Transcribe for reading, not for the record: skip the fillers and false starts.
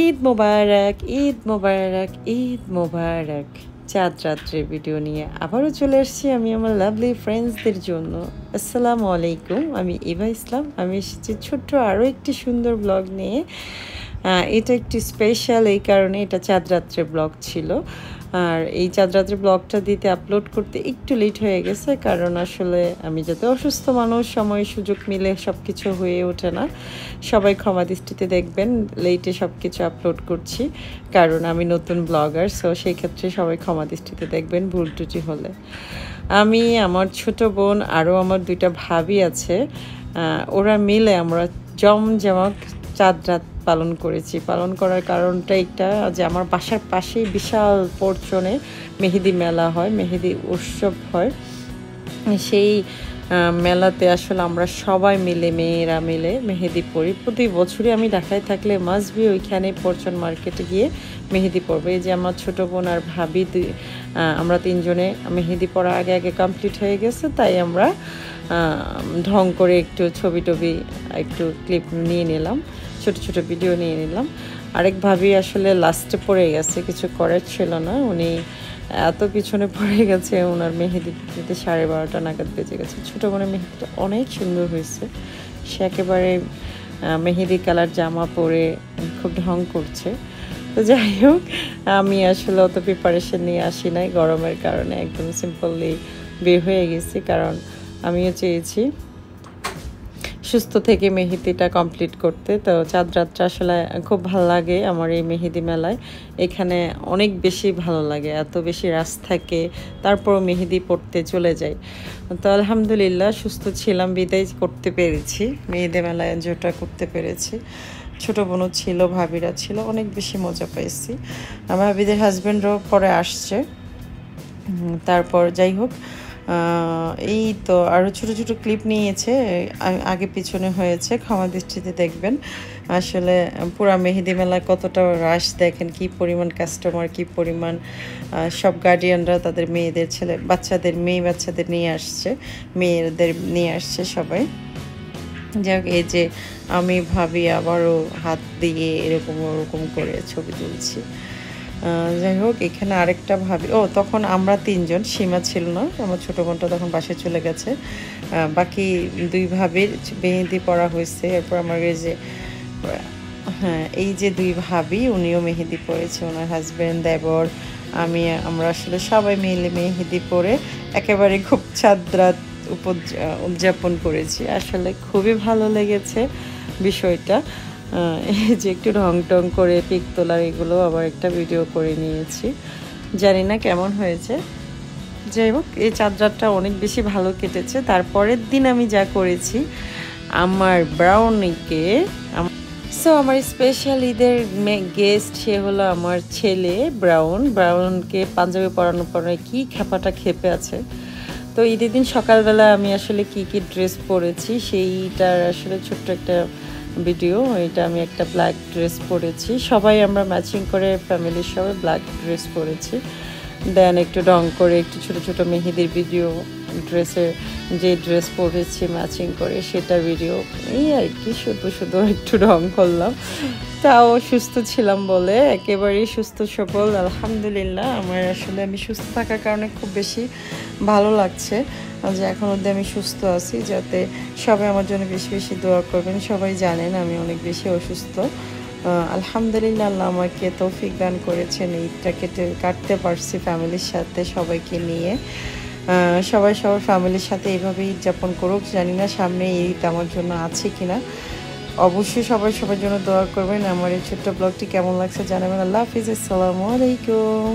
ঈদ মোবারক, ঈদ মোবারক, ঈদ মোবারক। চাঁদ রাত্রের ভিডিও নিয়ে আবারও চলে আসছি আমি আমার লাভলি ফ্রেন্ডসদের জন্য। আসসালামু আলাইকুম, আমি ইভা ইসলাম। আমি এসেছি ছোট্ট আরও একটি সুন্দর ব্লগ নিয়ে। এটা একটি স্পেশাল এই কারণে, এটা চাঁদ রাত্রের ব্লগ ছিল। আর এই চাঁদ রাত্রের ব্লগটা দিতে আপলোড করতে একটু লেট হয়ে গেছে, কারণ আসলে আমি যাতে অসুস্থ মানুষ, সময় সুযোগ মিলে সব কিছু হয়ে ওঠে না। সবাই ক্ষমা দৃষ্টিতে দেখবেন, লেটে সব কিছু আপলোড করছি, কারণ আমি নতুন ব্লগার। সো সেই ক্ষেত্রে সবাই ক্ষমা দৃষ্টিতে দেখবেন ভুল ত্রুটি হলে। আমি, আমার ছোট বোন, আরও আমার দুইটা ভাবি আছে, ওরা মিলে আমরা জমজমাট চাঁদ রাত পালন করেছি। পালন করার কারণটা একটা যে আমার বাসার পাশেই বিশাল পর্যনে মেহেদি মেলা হয়, মেহেদি উৎসব হয়। সেই মেলাতে আসলে আমরা সবাই মিলে, মেয়েরা মিলে মেহেদি পরি। প্রতি বছরই আমি ঢাকায় থাকলে মাস্ট বি ওইখানে পর্যন মার্কেটে গিয়ে মেহেদি পরবে। এই যে আমার ছোটো বোন আর ভাবি আমরা তিনজনে মেহেদি পরা আগে আগে কমপ্লিট হয়ে গেছে, তাই আমরা ঢং করে একটু ছবি টবি, একটু ক্লিপ নিয়ে নিলাম, ছোট ছোট ভিডিও নিয়ে নিলাম। আরেক ভাবি আসলে লাস্টে পড়ে গেছে, কিছু করার ছিল না, উনি এত পিছনে পড়ে গেছে, ওনার মেহেদি দিতে 12:30 নাগাদ বেজে গেছে। ছোটো বোনের মেহেদিটা অনেক সুন্দর হয়েছে, সে একেবারে মেহেদি কালার জামা পরে খুব ঢং করছে। তো যাই হোক, আমি আসলে অত প্রিপারেশন নিয়ে আসি নাই, গরমের কারণে একদম সিম্পলি বের হয়ে গেছি, কারণ আমিও চেয়েছি সুস্থ থেকে মেহেদিটা কমপ্লিট করতে। তো চাঁদ রাতটা আসলে খুব ভালো লাগে আমার এই মেহেদি মেলায়, এখানে অনেক বেশি ভালো লাগে, এত বেশি রাশ থাকে, তারপরও মেহেদি পড়তে চলে যাই। তো আলহামদুলিল্লাহ সুস্থ ছিলাম বিদায় করতে পেরেছি, মেহেদি মেলায় এনজয়টা করতে পেরেছি। ছোটো বোনও ছিল, ভাবিরা ছিল, অনেক বেশি মজা পাইছি। আমার ভাবিদের হাজব্যান্ডরাও পরে আসছে। তারপর যাই হোক, এই তো আরও ছোটো ছোটো ক্লিপ নিয়েছে, আগে পিছনে হয়েছে, ক্ষমা দৃষ্টিতে দেখবেন। আসলে পুরা মেহেদি মেলায় কতটা রাশ দেখেন, কি পরিমাণ কাস্টমার, কি পরিমাণ সব গার্ডিয়ানরা তাদের মেয়েদের বাচ্চাদের নিয়ে আসছে, মেয়েদের নিয়ে আসছে সবাই। যাই হোক, এই যে আমি ভাবি আবারও হাত দিয়ে এরকম ওরকম করে ছবি তুলছি। যাই হোক, এখানে আরেকটা ভাবি, তখন আমরা তিনজন, সীমা ছিল না, আমার ছোটো বোনটা তখন বাসায় চলে গেছে। বাকি দুই ভাবির মেহেদি পরা হয়েছে। এরপর আমার এই যে দুই ভাবি, উনিও মেহেদি পরেছে, ওনার হাজব্যান্ড, দেবর, আমরা আসলে সবাই মিলে মেহেদি পরে একেবারে খুব চাঁদ রাত উদযাপন করেছি। আসলে খুবই ভালো লেগেছে বিষয়টা। এই যে একটু ঢং টং করে পিক তোলার, এগুলো আবার একটা ভিডিও করে নিয়েছি, জানি না কেমন হয়েছে। যাই হোক, এই চাঁদ রাতটা অনেক বেশি ভালো কেটেছে। তারপরের দিন আমি যা করেছি, আমার ব্রাউনিকে, আমার স্পেশাল ঈদের গেস্ট, সে হলো আমার ছেলে ব্রাউনকে পাঞ্জাবি পরানোর পরে কি খেপাটা খেপে আছে। তো ঈদের দিন সকালবেলা আমি আসলে কি কি ড্রেস পরেছি সেইটার আসলে ছোট্ট একটা ভিডিও। এটা আমি একটা ব্ল্যাক ড্রেস পরেছি, সবাই আমরা ম্যাচিং করে, ফ্যামিলির সবাই ব্ল্যাক ড্রেস পরেছি। দেন একটু রং করে একটু ছোট ছোট মেহেদির ভিডিও, ড্রেসের যে ড্রেস পরেছি ম্যাচিং করে সেটার ভিডিও, এই আর কি, শুধু একটু রং করলাম। তাও সুস্থ ছিলাম বলে, একেবারেই সুস্থ সবল আলহামদুলিল্লাহ। আমি সুস্থ থাকার কারণে খুব বেশি ভালো লাগছে যে এখন অবধি আমি সুস্থ আছি। যাতে সবাই আমার জন্য বেশি বেশি দোয়া করবেন। সবাই জানেন আমি অনেক বেশি অসুস্থ। আলহামদুলিল্লাহ, আল্লাহ আমাকে তৌফিক দান করেছেন, ঈদটা কাটতে পারছি ফ্যামিলির সাথে, সবাইকে নিয়ে। সবাই সবার ফ্যামিলির সাথে এইভাবেই উদযাপন করুক। জানি না সামনে ঈদ আমার জন্য আছে কিনা। অবশ্যই সবাই সবার জন্য দোয়া করবেন। আমার এই ছোট্ট ব্লগটি কেমন লাগছে জানাবেন। আল্লাহ হাফিজ, আসসালামু আলাইকুম।